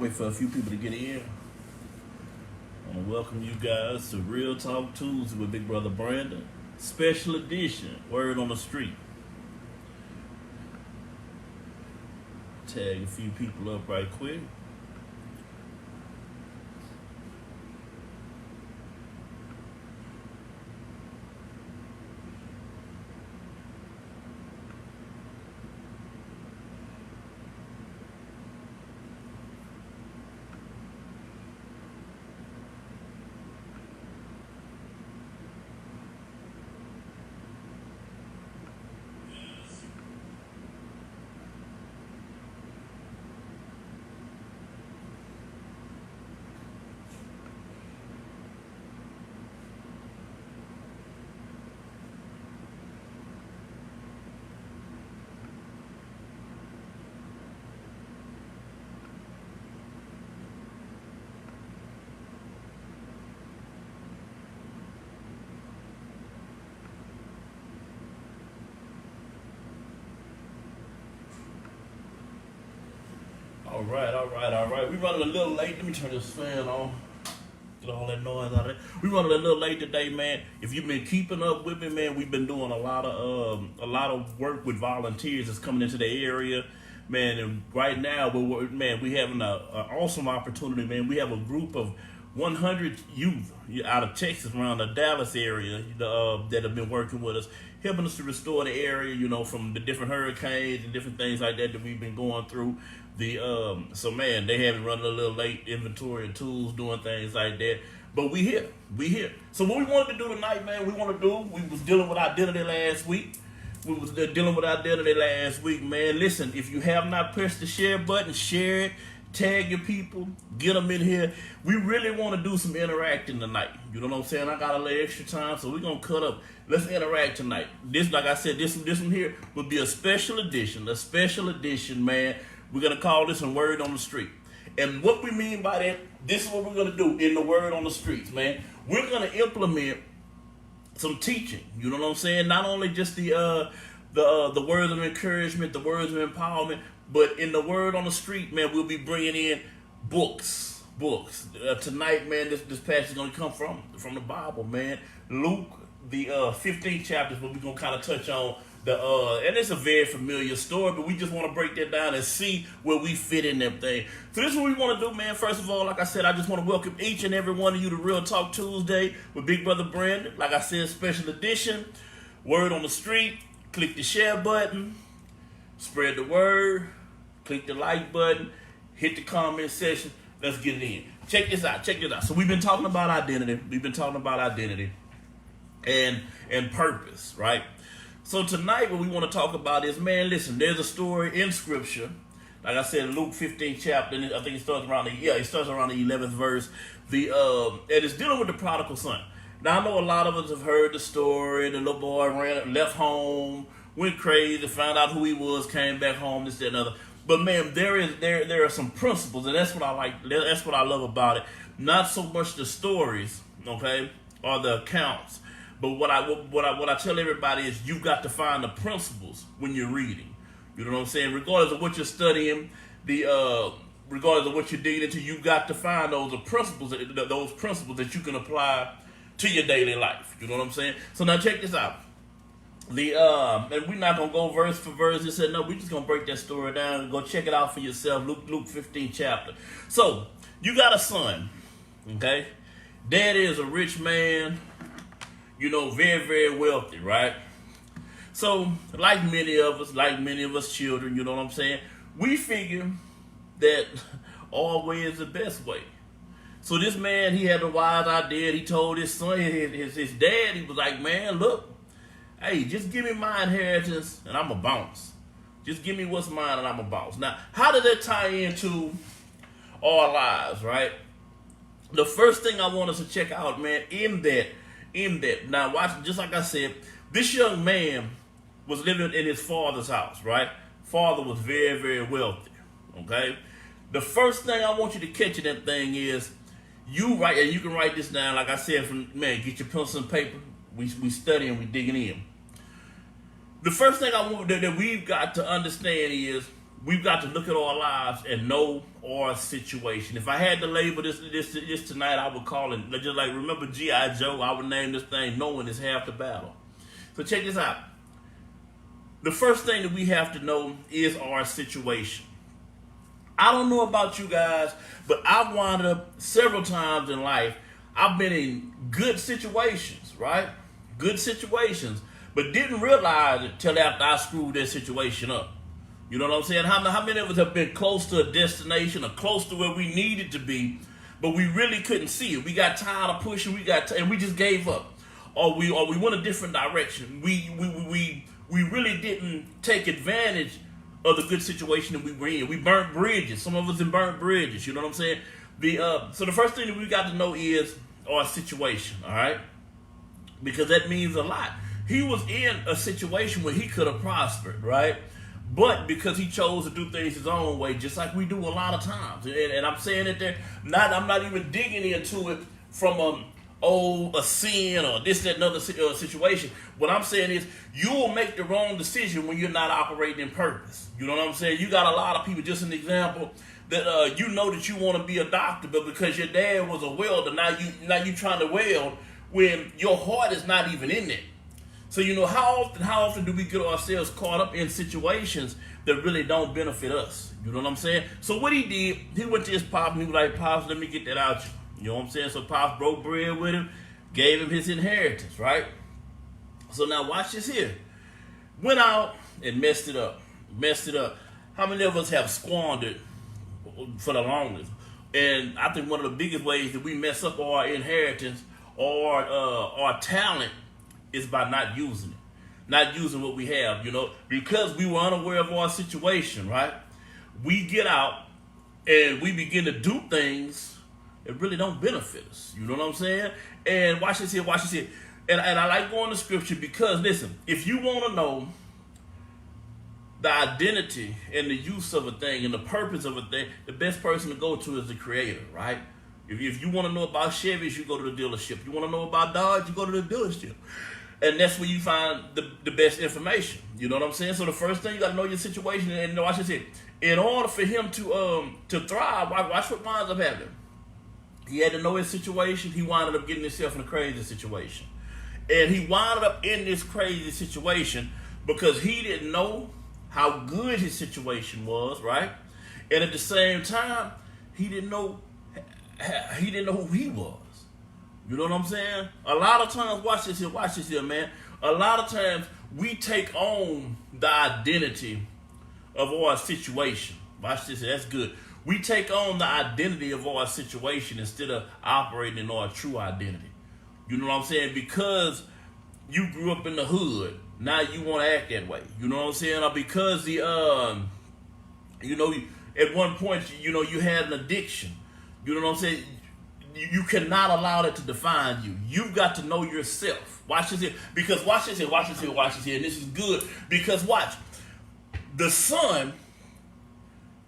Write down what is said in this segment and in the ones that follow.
Wait for a few people to get in. I want to welcome you guys to Real Talk Tuesday with Big Brother Brandon. Special edition, Word on the Street. Tag a few people up right quick. All right. We running a little late. Let me turn this fan on. Get all that noise out of it. We running a little late today, man. If you've been keeping up with me, man, we've been doing a lot of work with volunteers that's coming into the area, man. And right now, we having an awesome opportunity, man. We have a group of 100 youth out of Texas, around the Dallas area, that have been working with us, helping us to restore the area, from the different hurricanes and different things like that we've been going through. So man, they have been running a little late, inventory of tools, doing things like that. But we here. So what we wanted to do tonight, man, we was dealing with identity last week. Man. Listen, if you have not pressed the share button, share it. Tag your people, get them in here. We really want to do some interacting tonight. You know what I'm saying? I got a little extra time, so we're going to cut up. Let's interact tonight. This, like I said, this one here will be a special edition, man. We're going to call this a Word on the Street. And what we mean by that, this is what we're going to do in the Word on the Streets, man. We're going to implement some teaching. You know what I'm saying? Not only just the words of encouragement, the words of empowerment, but in the Word on the Street, man, we'll be bringing in books. Tonight, man, this passage is going to come from the Bible, man. Luke, the 15th chapter is what we're going to kind of touch on. And it's a very familiar story, but we just want to break that down and see where we fit in that thing. So this is what we want to do, man. First of all, like I said, I just want to welcome each and every one of you to Real Talk Tuesday with Big Brother Brandon. Like I said, special edition, Word on the Street. Click the share button, spread the word, click the like button, hit the comment section. Let's get it in. Check this out. So we've been talking about identity. And purpose, right? So tonight what we want to talk about is, man, listen, there's a story in Scripture. Like I said, Luke 15th chapter, and I think it starts around the 11th verse. And it's dealing with the prodigal son. Now, I know a lot of us have heard the story. The little boy left home, went crazy, found out who he was, came back home, this, that, and other. But man, there are some principles, and that's what I like. That's what I love about it. Not so much the stories, okay, or the accounts, but what I tell everybody is you've got to find the principles when you're reading. You know what I'm saying? Regardless of what you're studying, regardless of what you're digging into, you've got to find those principles that you can apply to your daily life. You know what I'm saying? So now check this out. And we're not gonna go verse for verse. Just said no. We're just gonna break that story down and go check it out for yourself. Luke 15 chapter. So you got a son, okay? Dad is a rich man, very, very wealthy, right? So like many of us children, you know what I'm saying? We figure that our way is the best way. So this man, he had a wise idea. He told his son, his dad, he was like, man, look, hey, just give me my inheritance and I'm a bounce. Just give me what's mine and I'm a bounce. Now, how did that tie into our lives, right? The first thing I want us to check out, man, in that. Now, watch, just like I said, this young man was living in his father's house, right? Father was very, very wealthy, okay? The first thing I want you to catch in that thing is, you can write this down, like I said, get your pencil and paper. We studying, we digging in. The first thing I want that we've got to understand is we've got to look at our lives and know our situation. If I had to label this tonight, I would call it, just like, remember G.I. Joe, I would name this thing, knowing is half the battle. So check this out. The first thing that we have to know is our situation. I don't know about you guys, but I've wound up several times in life. I've been in good situations, right? Good situations, but didn't realize it till after I screwed that situation up. You know what I'm saying? How many of us have been close to a destination or close to where we needed to be, but we really couldn't see it? We got tired of pushing, and we just gave up, or we went a different direction. We really didn't take advantage of the good situation that we were in. We burnt bridges. Some of us have burnt bridges. You know what I'm saying? So the first thing that we got to know is our situation. All right, because that means a lot. He was in a situation where he could have prospered, right? But because he chose to do things his own way, just like we do a lot of times, and I'm saying it there, I'm not even digging into it from a sin or this, that, another situation. What I'm saying is, you will make the wrong decision when you're not operating in purpose. You know what I'm saying? You got a lot of people, just an example, that you know that you want to be a doctor, but because your dad was a welder, now you trying to weld when your heart is not even in it. So, you know, how often do we get ourselves caught up in situations that really don't benefit us? You know what I'm saying? So what he did, he went to his pop and he was like, "Pops, let me get that out you." You know what I'm saying? So Pops broke bread with him, gave him his inheritance, right? So now watch this here. Went out and messed it up. How many of us have squandered for the longest? And I think one of the biggest ways that we mess up our inheritance or our talent is by not using it. Not using what we have, you know, because we were unaware of our situation, right? We get out and we begin to do things that really don't benefit us. You know what I'm saying? And watch this here. And I like going to scripture because, listen, if you want to know the identity and the use of a thing and the purpose of a thing, the best person to go to is the creator, right? If you want to know about Chevys, you go to the dealership. You want to know about Dodge, you go to the dealership. And that's where you find the best information. You know what I'm saying? So the first thing, you got to know your situation. And watch this here. In order for him to thrive, watch what winds up happening. He had to know his situation. He wound up getting himself in a crazy situation. And he wound up in this crazy situation because he didn't know how good his situation was, right? And at the same time, he didn't know who he was. You know what I'm saying? A lot of times, watch this here, man. A lot of times, we take on the identity of our situation. Watch this, that's good. We take on the identity of our situation instead of operating in our true identity. You know what I'm saying? Because you grew up in the hood, now you want to act that way. You know what I'm saying? Or because at one point, you had an addiction. You know what I'm saying? You cannot allow that to define you. You've got to know yourself. Watch this here. Because watch this here. And this is good. Because watch. The son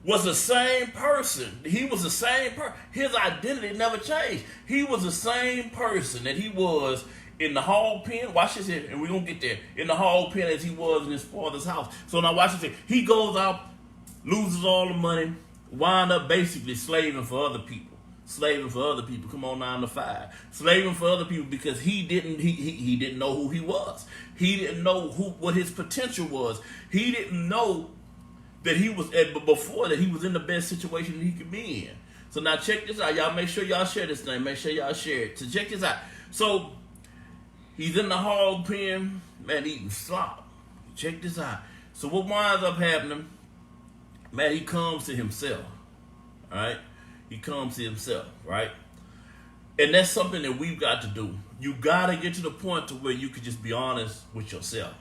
was the same person. He was the same person. His identity never changed. He was the same person that he was in the hog pen. Watch this here. And we're going to get there. In the hog pen as he was in his father's house. So now watch this here. He goes out, loses all the money, wind up basically slaving for other people. Come on, 9 to 5. Slaving for other people because he didn't know who he was. He didn't know what his potential was. He didn't know that he was before that he was in the best situation that he could be in. So now check this out, y'all. Make sure y'all share this thing. Make sure y'all share it. So check this out. So he's in the hog pen, man, eating slop. Check this out. So what winds up happening? Man, he comes to himself. All right. He comes to himself, right? And that's something that we've got to do. You got to get to the point to where you can just be honest with yourself.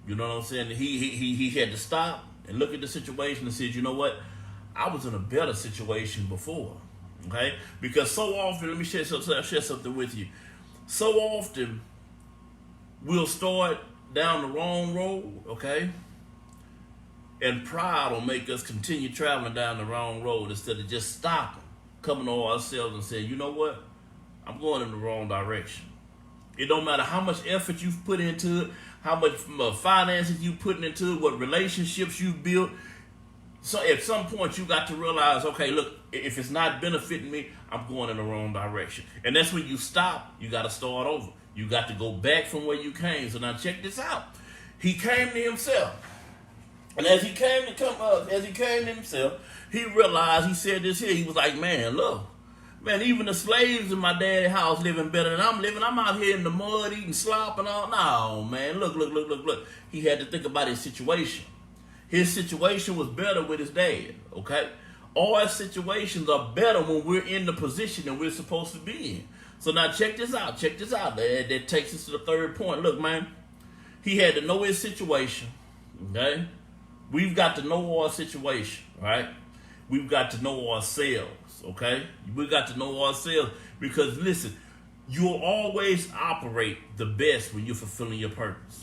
You know what I'm saying? He had to stop and look at the situation and said, you know what? I was in a better situation before, okay? Because so often, let me share something with you. So often, we'll start down the wrong road, okay? And pride will make us continue traveling down the wrong road instead of just stopping, coming to ourselves and saying, you know what? I'm going in the wrong direction. It don't matter how much effort you've put into it, how much finances you've put into it, what relationships you've built. So at some point you got to realize, okay, look, if it's not benefiting me, I'm going in the wrong direction. And that's when you stop, you got to start over. You got to go back from where you came. So now check this out. He came to himself. And as he came to himself, he realized, he said this here, he was like, man, look, man, even the slaves in my daddy's house living better than I'm living. I'm out here in the mud eating slop and all. No, man, look. He had to think about his situation. His situation was better with his dad, okay? All our situations are better when we're in the position that we're supposed to be in. So now check this out. That takes us to the third point. Look, man, he had to know his situation, okay? We've got to know our situation, right? We've got to know ourselves, okay? We've got to know ourselves because, listen, you'll always operate the best when you're fulfilling your purpose.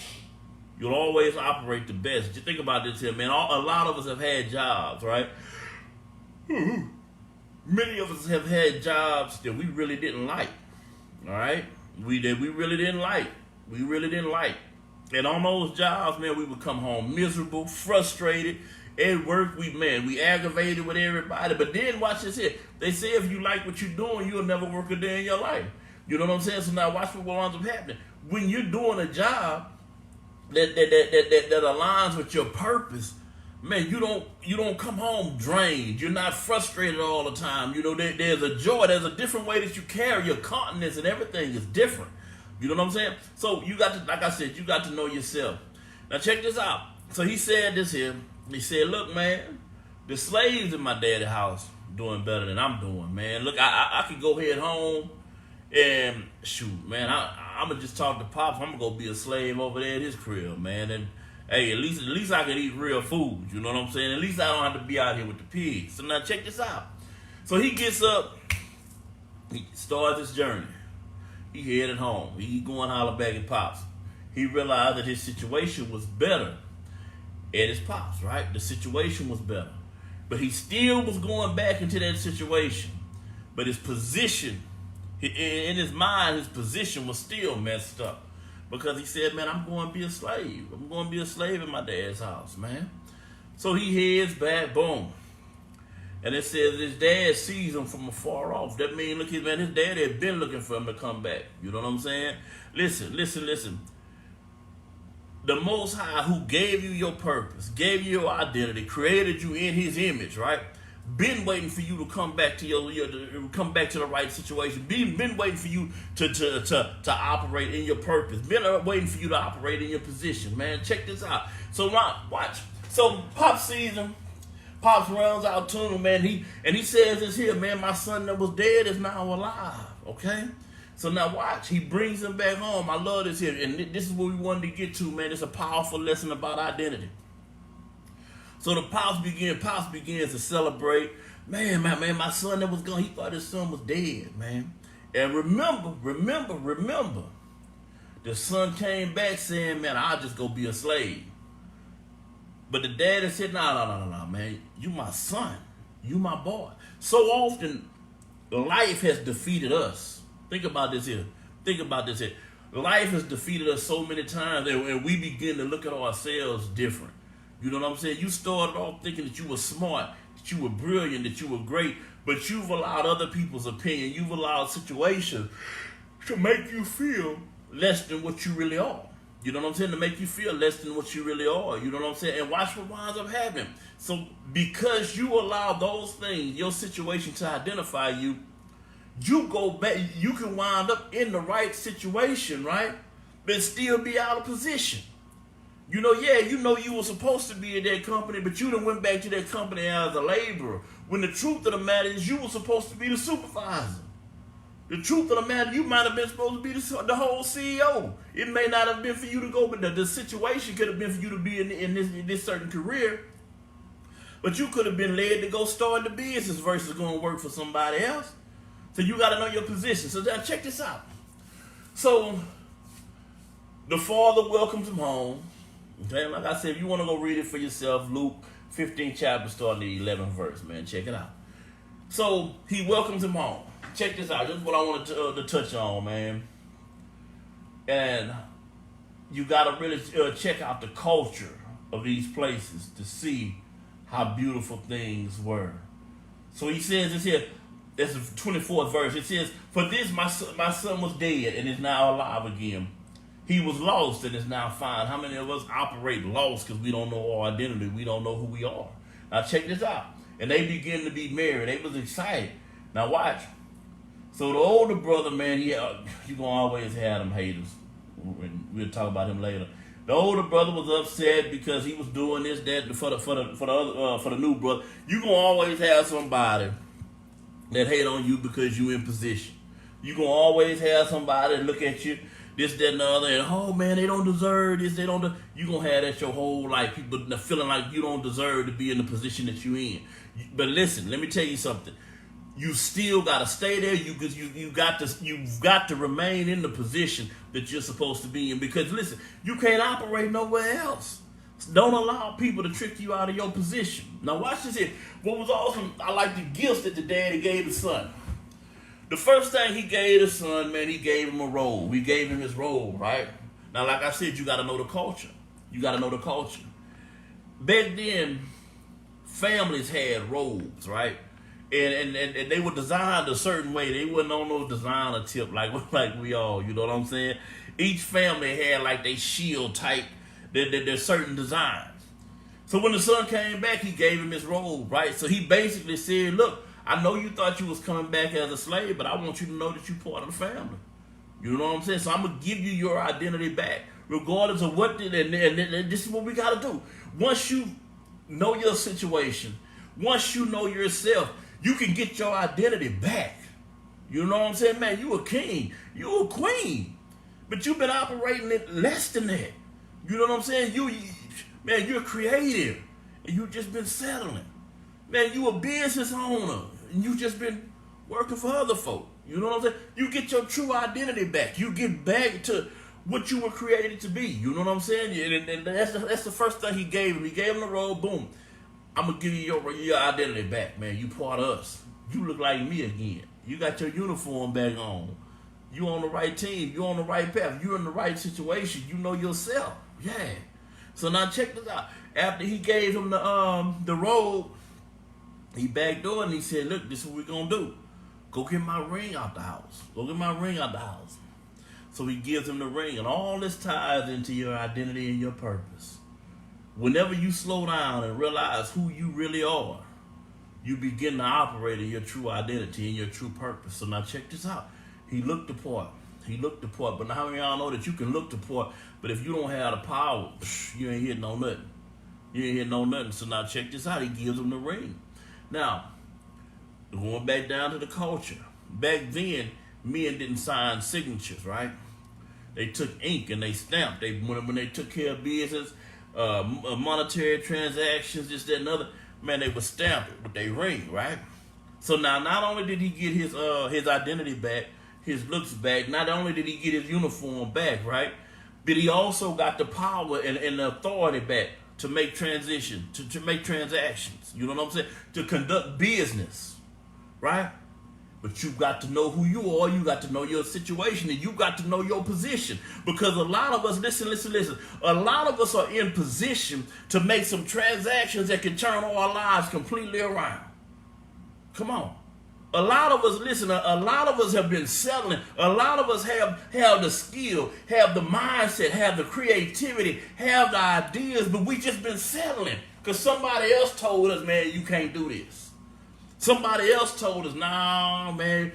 You'll always operate the best. Just think about this here, man. A lot of us have had jobs, right? Many of us have had jobs that we really didn't like, all right? We really didn't like. And on those jobs, man, we would come home miserable, frustrated. At work, we aggravated with everybody. But then watch this here. They say if you like what you're doing, you'll never work a day in your life. You know what I'm saying? So now watch what winds up happening. When you're doing a job that aligns with your purpose, man, you don't come home drained. You're not frustrated all the time. You know, there's a joy. There's a different way that you carry your countenance, and everything is different. You know what I'm saying? So you got to, like I said, you got to know yourself. Now check this out. So he said this here. He said, look, man, the slaves in my daddy's house doing better than I'm doing, man. Look, I could go head home and shoot, man, I'm going to just talk to Pops. I'm going to go be a slave over there at his crib, man. And hey, at least I can eat real food. You know what I'm saying? At least I don't have to be out here with the pigs. So now check this out. So he gets up, he starts his journey. He headed home. He going holler back at Pops. He realized that his situation was better at his Pops, right? The situation was better. But he still was going back into that situation. But his position, in his mind, his position was still messed up. Because he said, man, I'm going to be a slave. I'm going to be a slave in my dad's house, man. So he heads back, boom. And it says his dad sees him from afar off. That means, look, man, his dad had been looking for him to come back. You know what I'm saying? Listen. The Most High, who gave you your purpose, gave you your identity, created you in His image, right? Been waiting for you to come back to come back to the right situation. Been waiting for you to operate in your purpose. Been waiting for you to operate in your position, man. Check this out. So watch. So Pops sees him. Pops runs out to him, man. He says this here, man. My son that was dead is now alive. Okay. So now watch, he brings him back home. I love this here. And this is what we wanted to get to, man. It's a powerful lesson about identity. So the Pops begins to celebrate. Man, my son that was gone, he thought his son was dead, man. And remember, the son came back saying, man, I'll just go be a slave. But the daddy said, no, man. You my son. You my boy. So often, life has defeated us. Think about this here. Life has defeated us so many times, and we begin to look at ourselves different. You know what I'm saying? You started off thinking that you were smart, that you were brilliant, that you were great, but you've allowed other people's opinion. You've allowed situations to make you feel less than what you really are. You know what I'm saying? To make you feel less than what you really are. You know what I'm saying? And watch what winds up happening. So because you allow those things, your situation, to identify you, you go back, you can wind up in the right situation, right? But still be out of position. You know you were supposed to be in that company, but you done went back to that company as a laborer. When the truth of the matter is you were supposed to be the supervisor. The truth of the matter, you might have been supposed to be the whole CEO. It may not have been for you to go, but the situation could have been for you to be in this certain career. But you could have been led to go start the business versus going to work for somebody else. So you got to know your position. So now check this out. So the father welcomes him home. Okay, like I said, if you want to go read it for yourself, Luke 15 chapter starting the 11th verse, man. Check it out. So he welcomes him home. Check this out. This is what I wanted to touch on, man. And you got to really check out the culture of these places to see how beautiful things were. So he says this here, that's the 24th verse. It says, for this my son was dead and is now alive again. He was lost and is now found. How many of us operate lost because we don't know our identity? We don't know who we are. Now check this out. And they begin to be married. They was excited. Now watch. So the older brother, man, you gonna always have them haters. We'll talk about him later. The older brother was upset because he was doing this, that for the new brother. You gonna always have somebody that hate on you because you in position. You gonna always have somebody that look at you, this, that, and the other, and oh man, they don't deserve this. You gonna have that your whole life. People feeling like you don't deserve to be in the position that you in. But listen, let me tell you something. You still gotta stay there. You've got to remain in the position that you're supposed to be in. Because listen, you can't operate nowhere else. Don't allow people to trick you out of your position. Now watch this here. What was awesome, I like the gifts that the daddy gave his son. The first thing he gave his son, man, he gave him a robe. He gave him his robe, right? Now, like I said, you gotta know the culture. You gotta know the culture. Back then, families had robes, right? And they were designed a certain way. They wasn't on no designer tip like we all, you know what I'm saying? Each family had like they shield type, there's certain designs. So when the son came back, he gave him his robe, right? So he basically said, look, I know you thought you was coming back as a slave, but I want you to know that you're part of the family. You know what I'm saying? So I'm going to give you your identity back, regardless of what, and this is what we got to do. Once you know your situation, once you know yourself, you can get your identity back. You know what I'm saying? Man, you a king. You a queen. But you've been operating it less than that. You know what I'm saying? Man, you're creative. And you just been settling. Man, you a business owner. And you just been working for other folk. You know what I'm saying? You get your true identity back. You get back to what you were created to be. You know what I'm saying? And that's the first thing he gave him. He gave him the robe. Boom. I'm going to give you your identity back, man. You part of us. You look like me again. You got your uniform back on. You on the right team. You on the right path. You in the right situation. You know yourself. Yeah. So now check this out. After he gave him the robe, he backed door and he said, look, this is what we're going to do. Go get my ring out the house. Go get my ring out the house. So he gives him the ring. And all this ties into your identity and your purpose. Whenever you slow down and realize who you really are, you begin to operate in your true identity and your true purpose. So now check this out. He looked the part. He looked the part. But now how many of y'all know that you can look the part, but if you don't have the power, you ain't hitting on nothing. You ain't hitting on nothing. So now check this out. He gives him the ring. Now, going back down to the culture. Back then, men didn't sign signatures, right? They took ink and they stamped. When they took care of business, monetary transactions, this, that, and other, man, they would stamp it with their ring, right? So now, not only did he get his identity back, his looks back, not only did he get his uniform back, right? But he also got the power and the authority back to make transition, to make transactions. You know what I'm saying? To conduct business, right? But you got to know who you are. You got to know your situation, and you got to know your position. Because a lot of us, listen. A lot of us are in position to make some transactions that can turn our lives completely around. Come on. A lot of us, listen, a lot of us have been settling. A lot of us have the skill, have the mindset, have the creativity, have the ideas, but we just been settling. Because somebody else told us, man, you can't do this. Somebody else told us, nah, man.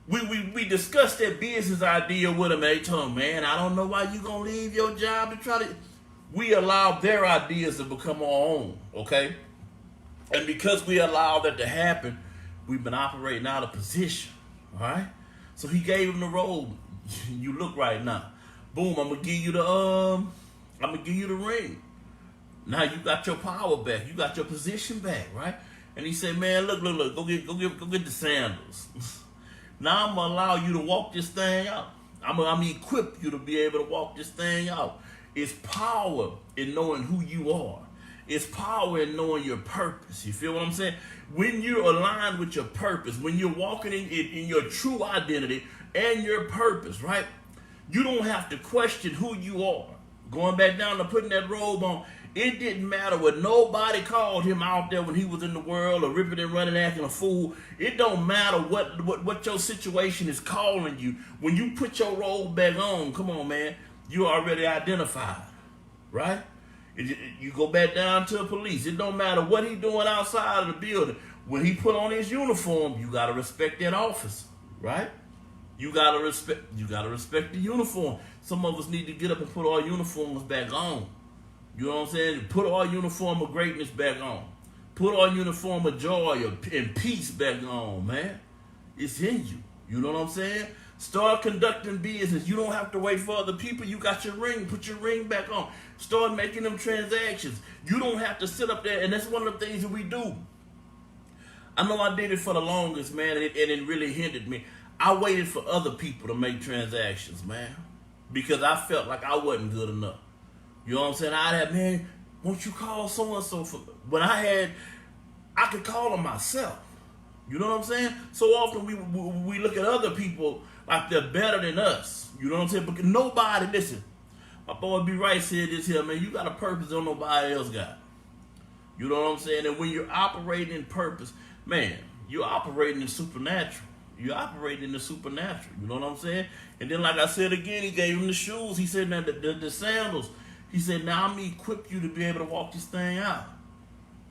We discussed that business idea with them. They told them, man, I don't know why you going to leave your job to try to... We allow their ideas to become our own, okay? And because we allow that to happen, we've been operating out of position, all right? So he gave him the robe. You look right now. Boom, I'm gonna give you the ring. Now you got your power back. You got your position back, right? And he said, man, look, go get the sandals. Now I'm gonna allow you to walk this thing out. I'm gonna equip you to be able to walk this thing out. It's power in knowing who you are. It's power in knowing your purpose. You feel what I'm saying? When you're aligned with your purpose, when you're walking in your true identity and your purpose, right? You don't have to question who you are. Going back down to putting that robe on, It didn't matter what nobody called him out there when he was in the world or ripping and running, acting a fool. It don't matter what your situation is calling you. When you put your robe back on, come on, man, you already identified, right? You go back down to the police. It don't matter what he doing outside of the building. When he put on his uniform, you gotta respect that officer, right? You gotta respect the uniform. Some of us need to get up and put our uniforms back on. You know what I'm saying? Put our uniform of greatness back on. Put our uniform of joy and peace back on, man. It's in you. You know what I'm saying? Start conducting business. You don't have to wait for other people. You got your ring. Put your ring back on. Start making them transactions. You don't have to sit up there. And that's one of the things that we do. I know I did it for the longest, man, and it really hindered me. I waited for other people to make transactions, man, because I felt like I wasn't good enough. You know what I'm saying? I'd have, man, won't you call so-and-so for... When I could call them myself. You know what I'm saying? So often we look at other people like they're better than us. You know what I'm saying? Because nobody, listen, my boy B. Wright said this here, man, you got a purpose that nobody else got. You know what I'm saying? And when you're operating in purpose, man, you're operating in supernatural. You're operating in the supernatural. You know what I'm saying? And then, like I said again, he gave him the shoes. He said, now the sandals. He said, now I'm going to equip you to be able to walk this thing out.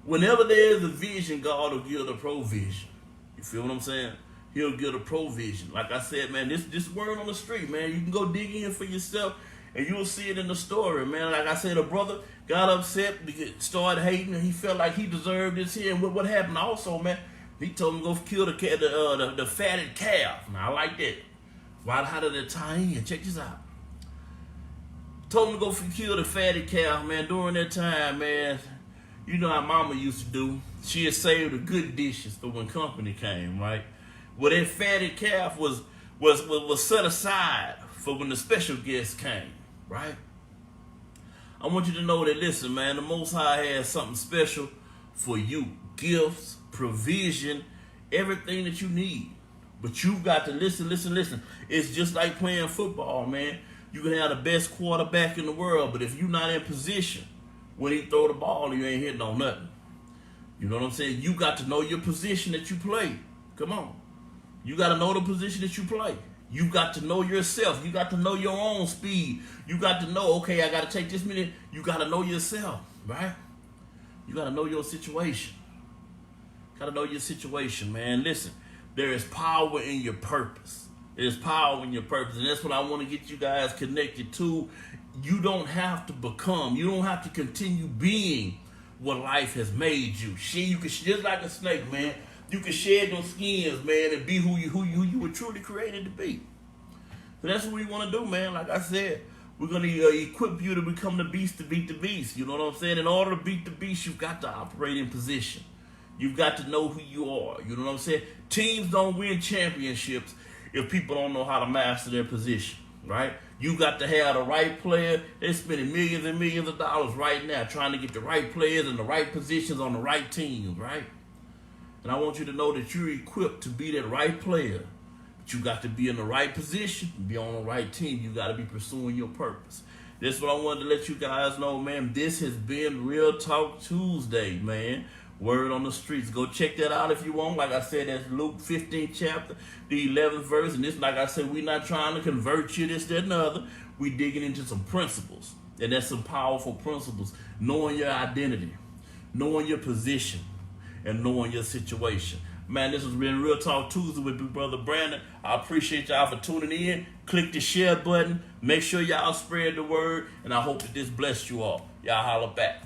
Whenever there's a vision, God will give the provision. You feel what I'm saying? He'll give the provision. Like I said, man, this word on the street, man, you can go dig in for yourself and you'll see it in the story, man. Like I said, a brother got upset because started hating and he felt like he deserved this here. And what happened also, man, he told him to go kill the fatted calf. Now, I like that. Why? How did it tie in? Check this out. Told him to go kill the fatted calf, man. During that time, man, you know how mama used to do. She had saved the good dishes for when company came, right? Well, that fatted calf was set aside for when the special guests came, right? I want you to know that, listen, man, the Most High has something special for you. Gifts, provision, everything that you need. But you've got to listen. It's just like playing football, man. You can have the best quarterback in the world, but if you're not in position, when he throw the ball, you ain't hitting on nothing. You know what I'm saying? You got to know your position that you play. Come on. You got to know the position that you play. You got to know yourself. You got to know your own speed. You got to know, okay, I got to take this minute. You got to know yourself, right? You got to know your situation. Got to know your situation, man. Listen, there is power in your purpose. There's power in your purpose, and that's what I want to get you guys connected to. You don't have to become. You don't have to continue being what life has made you. You can, just like a snake, man. You can shed those skins, man, and be who you were truly created to be. So that's what we want to do, man. Like I said, we're going to equip you to become the beast to beat the beast. You know what I'm saying? In order to beat the beast, you've got to operate in position. You've got to know who you are. You know what I'm saying? Teams don't win championships if people don't know how to master their position, right? You got to have the right player. They're spending millions and millions of dollars right now trying to get the right players in the right positions on the right teams, right? And I want you to know that you're equipped to be that right player. But you got to be in the right position, be on the right team. You got to be pursuing your purpose. That's what I wanted to let you guys know, man. This has been Real Talk Tuesday, man. Word on the streets. Go check that out if you want. Like I said, that's Luke 15th chapter, the 11th verse. And this, like I said, we're not trying to convert you, this, that, and the other. We're digging into some principles. And that's some powerful principles. Knowing your identity, knowing your position, and knowing your situation. Man, this has been Real Talk Tuesday with Big Brother Brandon. I appreciate y'all for tuning in. Click the share button. Make sure y'all spread the word. And I hope that this blessed you all. Y'all holler back.